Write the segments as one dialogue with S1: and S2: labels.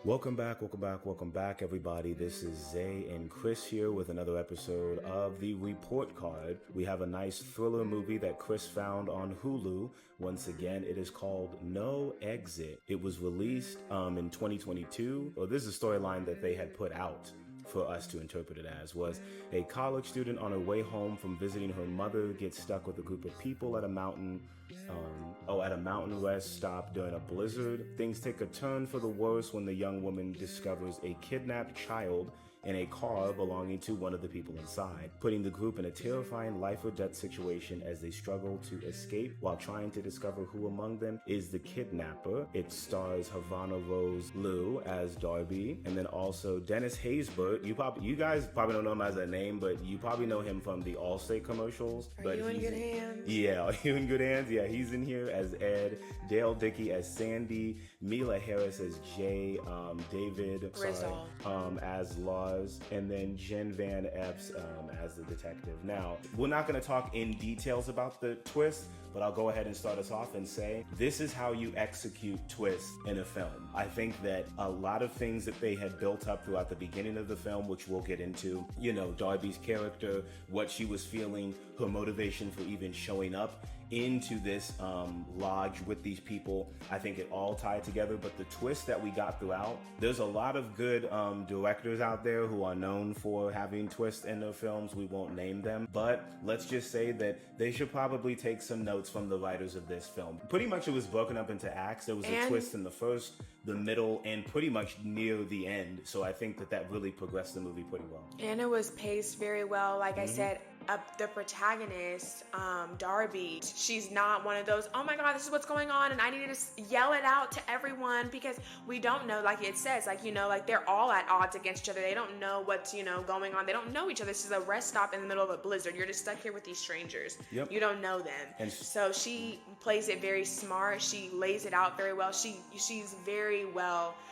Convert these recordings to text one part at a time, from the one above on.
S1: Welcome back, everybody. This is Zay and Chris here with another episode of The Report Card. We have a nice thriller movie that Chris found on Hulu. Once again, it is called No Exit. It was released in 2022. Well, this is a storyline that they had put out for us to interpret it as. Was a college student on her way home from visiting her mother gets stuck with a group of people at a mountain rest stop during a blizzard. Things take a turn for the worse when the young woman discovers a kidnapped child in a car belonging to one of the people inside, putting the group in a terrifying life or death situation as they struggle to escape while trying to discover who among them is the kidnapper. It stars Havana Rose Liu as Darby, and then also Dennis Haysbert. You guys probably don't know him as a name, but you probably know him from the Allstate commercials.
S2: Are you in good hands?
S1: Yeah, are you in good hands? Yeah, he's in here as Ed, Dale Dickey as Sandy, Mila Harris as Jay, David
S2: Rizal
S1: as Lars, and then Jen Van Epps as the detective. Now, we're not going to talk in details about the twist, but I'll go ahead and start us off and say, this is how you execute twists in a film. I think that a lot of things that they had built up throughout the beginning of the film, which we'll get into, Darby's character, what she was feeling, her motivation for even showing up into this lodge with these people, I think it all tied together. But the twist that we got throughout, there's a lot of good directors out there who are known for having twists in their films. We won't name them, but let's just say that they should probably take some notes from the writers of this film. Pretty much it was broken up into acts. There was a twist in the first, the middle, and pretty much near the end. So I think that really progressed the movie pretty well.
S2: And it was paced very well. Like I said, the protagonist, Darby, she's not one of those, oh my God, this is what's going on and I need to yell it out to everyone, because we don't know, like it says, like they're all at odds against each other. They don't know what's, going on. They don't know each other. This is a rest stop in the middle of a blizzard. You're just stuck here with these strangers. Yep. You don't know them. And so she plays it very smart. She lays it out very well.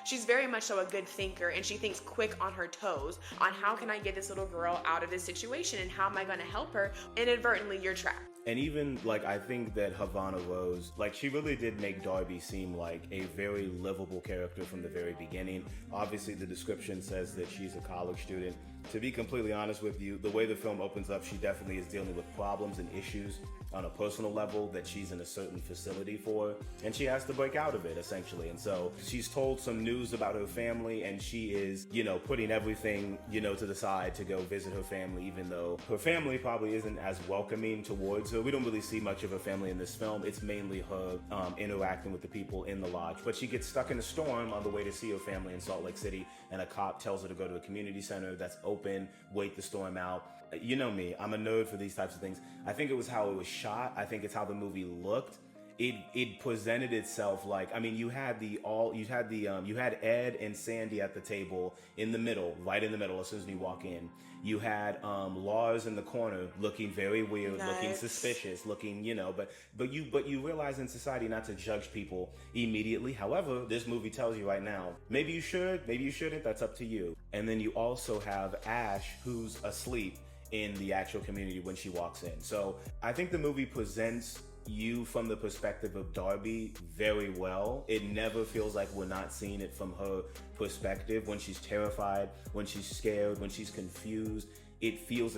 S2: She's very much so a good thinker, and she thinks quick on her toes on how can I get this little girl out of this situation and how am I going to help her. Inadvertently, you're trapped.
S1: And even, I think that Havana Rose, she really did make Darby seem like a very livable character from the very beginning. Obviously, the description says that she's a college student. To be completely honest with you, the way the film opens up, she definitely is dealing with problems and issues on a personal level that she's in a certain facility for, and she has to break out of it, essentially. And so she's told some news about her family, and she is, putting everything, to the side to go visit her family, even though her family probably isn't as welcoming towards her. We don't really see much of her family in this film. It's mainly her interacting with the people in the lodge. But she gets stuck in a storm on the way to see her family in Salt Lake City, and a cop tells her to go to a community center that's open, wait the storm out. You know me, I'm a nerd for these types of things. I think it was how it was shot. I think it's how the movie looked. It presented itself you had Ed and Sandy at the table right in the middle as soon as you walk in. You had Lars in the corner looking very weird, looking suspicious, looking, but you realize in society not to judge people immediately. However, this movie tells you right now, maybe you should, maybe you shouldn't, that's up to you. And then you also have Ash, who's asleep in the actual community when she walks in. So I think the movie presents you from the perspective of Darby very well. It never feels like we're not seeing it from her perspective. When she's terrified, when she's scared, when she's confused, it feels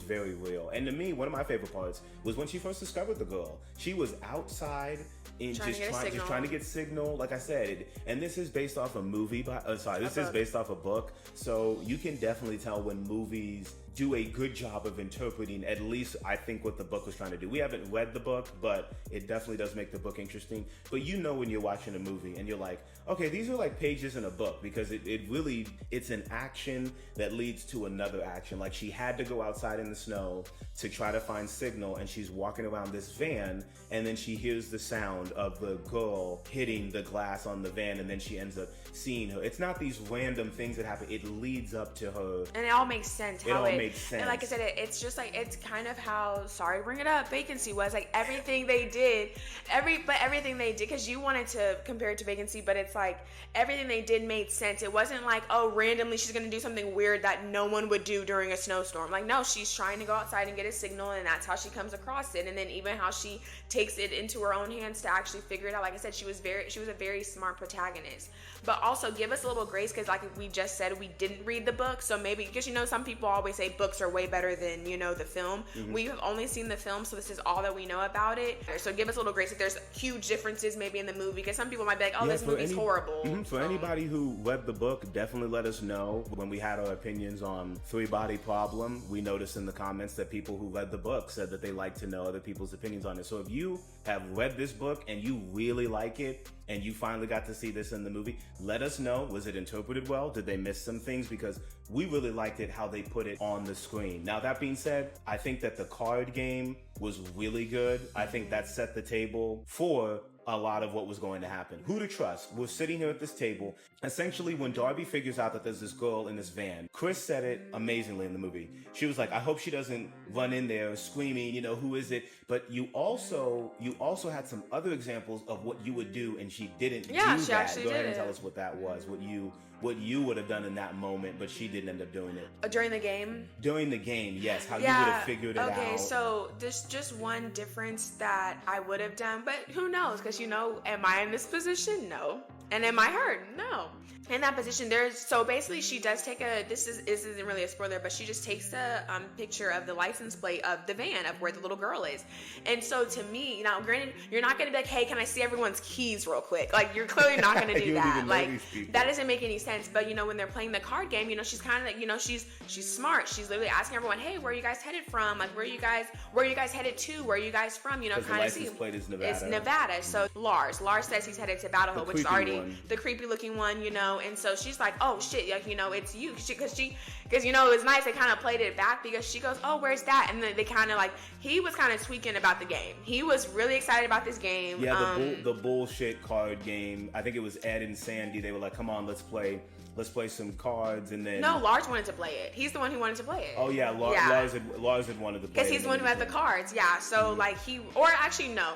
S1: very real. And to me, one of my favorite parts was when she first discovered the girl. She was outside and just trying to get signal, like I said. And this is based off a movie, this is based off a book. So you can definitely tell when movies do a good job of interpreting, at least I think, what the book was trying to do. We haven't read the book, but it definitely does make the book interesting. But when you're watching a movie and you're like, okay, these are like pages in a book, because it's an action that leads to another action. Like, she had to go outside in the snow to try to find signal, and she's walking around this van, and then she hears the sound of the girl hitting the glass on the van, and then she ends up seeing her. It's not these random things that happen. It leads up to her.
S2: And it all makes sense how it
S1: makes sense.
S2: And like I said, it's just like, it's kind of how, sorry to bring it up, Vacancy was. Like, everything they did, everything they did, because you wanted to compare it to Vacancy, but it's like, everything they did made sense. It wasn't like, oh, randomly she's going to do something weird that no one would do during a snowstorm. Like, no, she's trying to go outside and get a signal, and that's how she comes across it. And then even how she takes it into her own hands to actually figure it out. Like I said, she was a very smart protagonist. But also give us a little grace, because like we just said, we didn't read the book, so maybe, because some people always say books are way better than the film. We have only seen the film, so this is all that we know about it. So give us a little grace if there's huge differences maybe in the movie, because some people might be like, oh, this movie's horrible.
S1: For anybody who read the book, definitely let us know. When we had our opinions on Three Body Problem, we noticed in the comments that people who read the book said that they like to know other people's opinions on it. So if you have read this book and you really like it, and you finally got to see this in the movie, let us know. Was it interpreted well? Did they miss some things? Because we really liked it how they put it on the screen. Now, that being said, I think that the card game was really good. I think that set the table for a lot of what was going to happen. Who to trust? We're sitting here at this table. Essentially, when Darby figures out that there's this girl in this van, Chris said it amazingly in the movie. She was like, I hope she doesn't run in there screaming, who is it? But you also had some other examples of what you would do, and she didn't do that.
S2: She actually
S1: Go ahead
S2: did
S1: and
S2: it.
S1: tell us what that was, what you would have done in that moment, but she didn't end up doing it.
S2: During the game?
S1: During the game, yes. How you would have figured it out.
S2: Okay, so there's just one difference that I would have done, but who knows? Because, am I in this position? No. And am I hurt? No. In that position, so basically she does take this isn't really a spoiler, but she just takes a picture of the license plate of the van of where the little girl is. And so to me, granted, you're not going to be like, hey, can I see everyone's keys real quick? Like, you're clearly not going to do that. Like, that doesn't make any sense. But, when they're playing the card game, she's kind of like, she's smart. She's literally asking everyone, hey, where are you guys headed from? Like, where are you guys headed to? Where are you guys from?
S1: Kind of see. The license plate is Nevada.
S2: It's Nevada. So Lars says he's headed to Battle Hill, which is already the creepy looking one, and so she's like, oh shit, like, it's you, because it was nice. They kind of played it back, because she goes, oh, where's that? And then they kind of like, he was kind of tweaking about the game. He was really excited about this game.
S1: Yeah, the bullshit card game. I think it was Ed and Sandy. They were like, come on, let's play some cards. And then
S2: no, Lars wanted to play it. He's the one who wanted to play it.
S1: Oh yeah, Lars had wanted to play it
S2: because he's the one who had the cards. Yeah, so like no,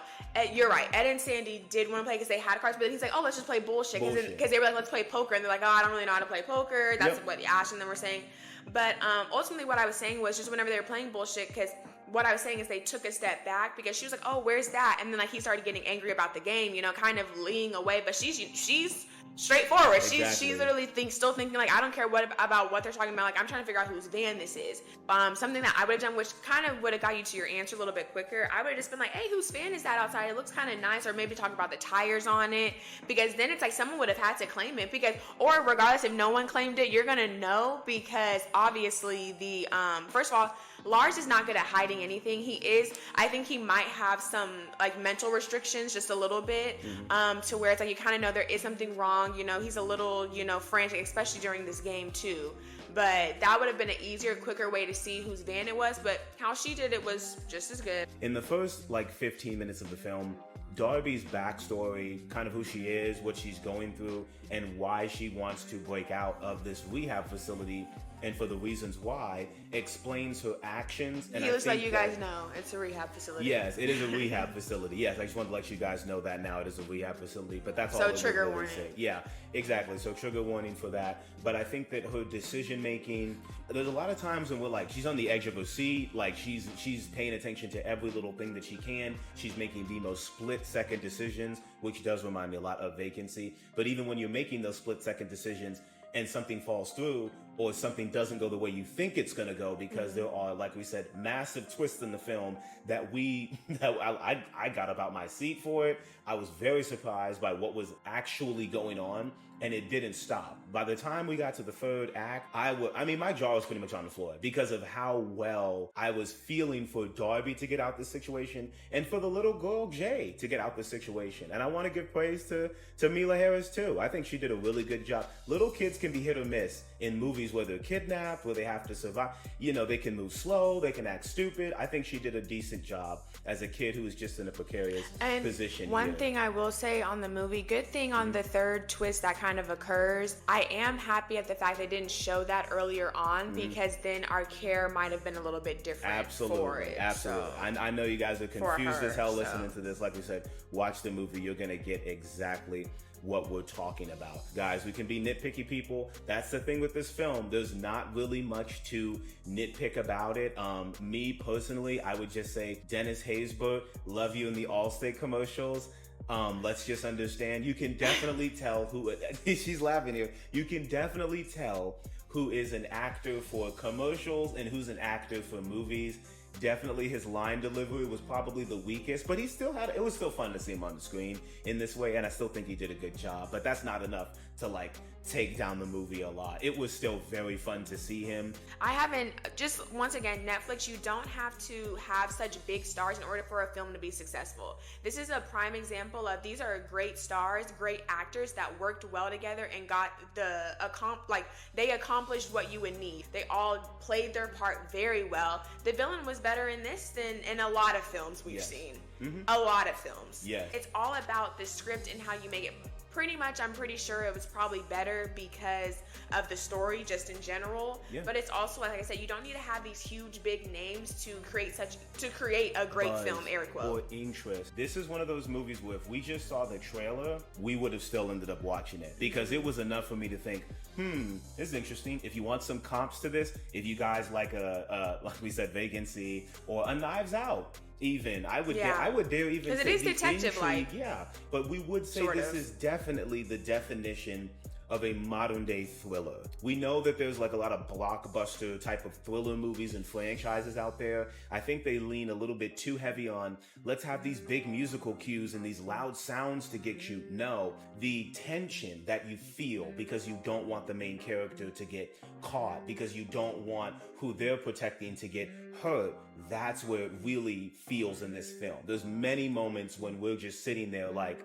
S2: you're right. Ed and Sandy did want to play because they had cards, but he's like, oh, let's just play bullshit, because they were like, let's play poker, and they're like, oh, I don't really know how to play poker. That's what Ash and them were saying. But ultimately what I was saying was just whenever they were playing bullshit, because what I was saying is they took a step back, because she was like, oh, where's that? And then like he started getting angry about the game, kind of leaning away, but she's straightforward.
S1: Exactly.
S2: She's literally still thinking like, I don't care about what they're talking about. Like, I'm trying to figure out whose van this is. Something that I would have done, which kind of would have got you to your answer a little bit quicker. I would have just been like, hey, whose van is that outside? It looks kind of nice. Or maybe talk about the tires on it, because then it's like someone would have had to claim it, or regardless if no one claimed it, you're gonna know, because obviously the first of all, Lars is not good at hiding anything. I think he might have some like mental restrictions, just a little bit, to where it's like you kind of know there is something wrong. He's a little, frantic, especially during this game too. But that would have been an easier, quicker way to see whose van it was. But how she did it was just as good.
S1: In the first 15 minutes of the film, Darby's backstory, kind of who she is, what she's going through, and why she wants to break out of this rehab facility, and for the reasons why, explains her actions. And
S2: he looks like you guys know it's a rehab facility.
S1: Yes, it is a rehab facility. Yes, I just wanted to let you guys know that now it is a rehab facility. But that's all.
S2: So trigger warning.
S1: Yeah, exactly. So trigger warning for that. But I think that her decision making, there's a lot of times when we're like, she's on the edge of her seat. Like she's paying attention to every little thing that she can. She's making the most split-second decisions, which does remind me a lot of Vacancy. But even when you're making those split-second decisions and something falls through, or something doesn't go the way you think it's going to go, because there are, like we said, massive twists in the film that I got up out my seat for it. I was very surprised by what was actually going on, and it didn't stop. By the time we got to the third act, my jaw was pretty much on the floor because of how well I was feeling for Darby to get out this situation, and for the little girl Jay to get out this situation. And I want to give praise to Mila Harris too. I think she did a really good job. Little kids can be hit or miss in movies where they're kidnapped, where they have to survive. They can move slow, they can act stupid. I think she did a decent job as a kid who was just in a precarious position.
S2: One thing I will say on the movie, good thing on the third twist that kind of occurs. I am happy at the fact they didn't show that earlier on, because then our care might have been a little bit different for it.
S1: Absolutely.
S2: So,
S1: I know you guys are confused as hell listening
S2: so.
S1: to this. Like we said, watch the movie. You're going to get exactly what we're talking about. Guys, we can be nitpicky people. That's the thing with this film. There's not really much to nitpick about it. Me personally, I would just say Dennis Haysbert, love you in the Allstate commercials. Let's just understand. You can definitely tell who, she's laughing here. You can definitely tell who is an actor for commercials and who's an actor for movies. Definitely his line delivery was probably the weakest, but he still had, it was still fun to see him on the screen in this way, and I still think he did a good job, but that's not enough to like take down the movie a lot. It was still very fun to see him.
S2: I haven't, just once again, Netflix, you don't have to have such big stars in order for a film to be successful. This is a prime example of, these are great stars, great actors that worked well together and got they accomplished what you would need. They all played their part very well. The villain was better in this than in a lot of films we've seen. A lot of films.
S1: Yes.
S2: It's all about the script and how you make it. Pretty much, I'm pretty sure it was probably better because of the story just in general.
S1: Yeah.
S2: But it's also, like I said, you don't need to have these huge big names to create a great film, air quote.
S1: Or interest. This is one of those movies where if we just saw the trailer, we would have still ended up watching it, because it was enough for me to think, this is interesting. If you want some comps to this, if you guys like like we said, Vacancy or a Knives Out, even I would dare even
S2: because
S1: say
S2: it is
S1: the
S2: detective like.
S1: Yeah, but we would say this is definitely the definition of a modern day thriller. We know that there's like a lot of blockbuster type of thriller movies and franchises out there. I think they lean a little bit too heavy on, let's have these big musical cues and these loud sounds to get you. No, the tension that you feel because you don't want the main character to get caught, because you don't want who they're protecting to get hurt, that's where it really feels in this film. There's many moments when we're just sitting there like,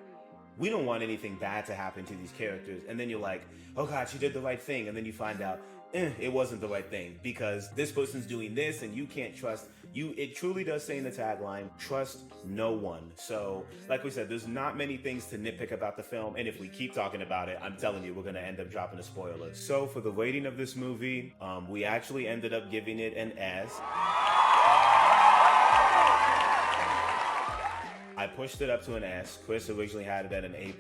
S1: we don't want anything bad to happen to these characters. And then you're like, oh God, she did the right thing. And then you find out, it wasn't the right thing because this person's doing this and you can't trust you. It truly does say in the tagline, trust no one. So like we said, there's not many things to nitpick about the film. And if we keep talking about it, I'm telling you, we're going to end up dropping a spoiler. So for the rating of this movie, we actually ended up giving it an S. I pushed it up to an S. Chris originally had it at an A+.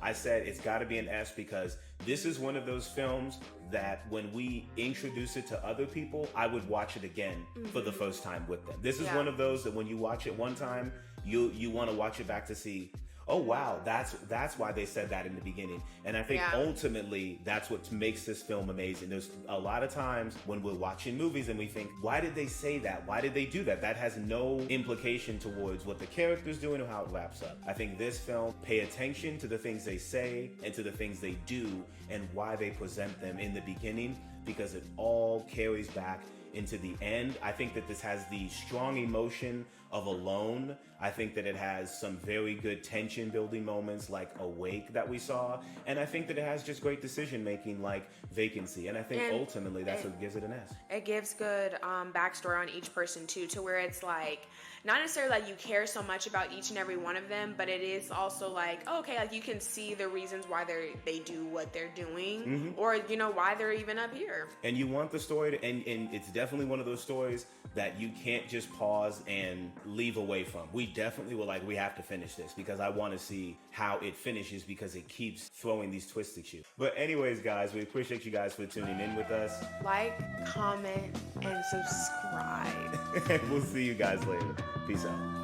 S1: I said it's got to be an S because this is one of those films that when we introduce it to other people, I would watch it again for the first time with them. This is one of those that when you watch it one time, you want to watch it back to see, oh wow, that's why they said that in the beginning. And I think ultimately that's what makes this film amazing. There's a lot of times when we're watching movies and we think, why did they say that? Why did they do that? That has no implication towards what the character's doing or how it wraps up. I think this film, pay attention to the things they say and to the things they do and why they present them in the beginning, because it all carries back into the end. I think that this has the strong emotion of Alone. I think that it has some very good tension building moments like Awake that we saw. And I think that it has just great decision making like Vacancy. And I think ultimately that's what gives it an S.
S2: It gives good backstory on each person too, to where it's like, not necessarily like you care so much about each and every one of them, but it is also like, oh, okay, like you can see the reasons why they do what they're doing, or you know why they're even up here.
S1: And you want the story to, and it's definitely one of those stories that you can't just pause and leave away from. We definitely were like, we have to finish this because I want to see how it finishes because it keeps throwing these twists at you. But anyways, guys, we appreciate you guys for tuning in with us.
S2: Like, comment, and subscribe.
S1: We'll see you guys later. Peace out.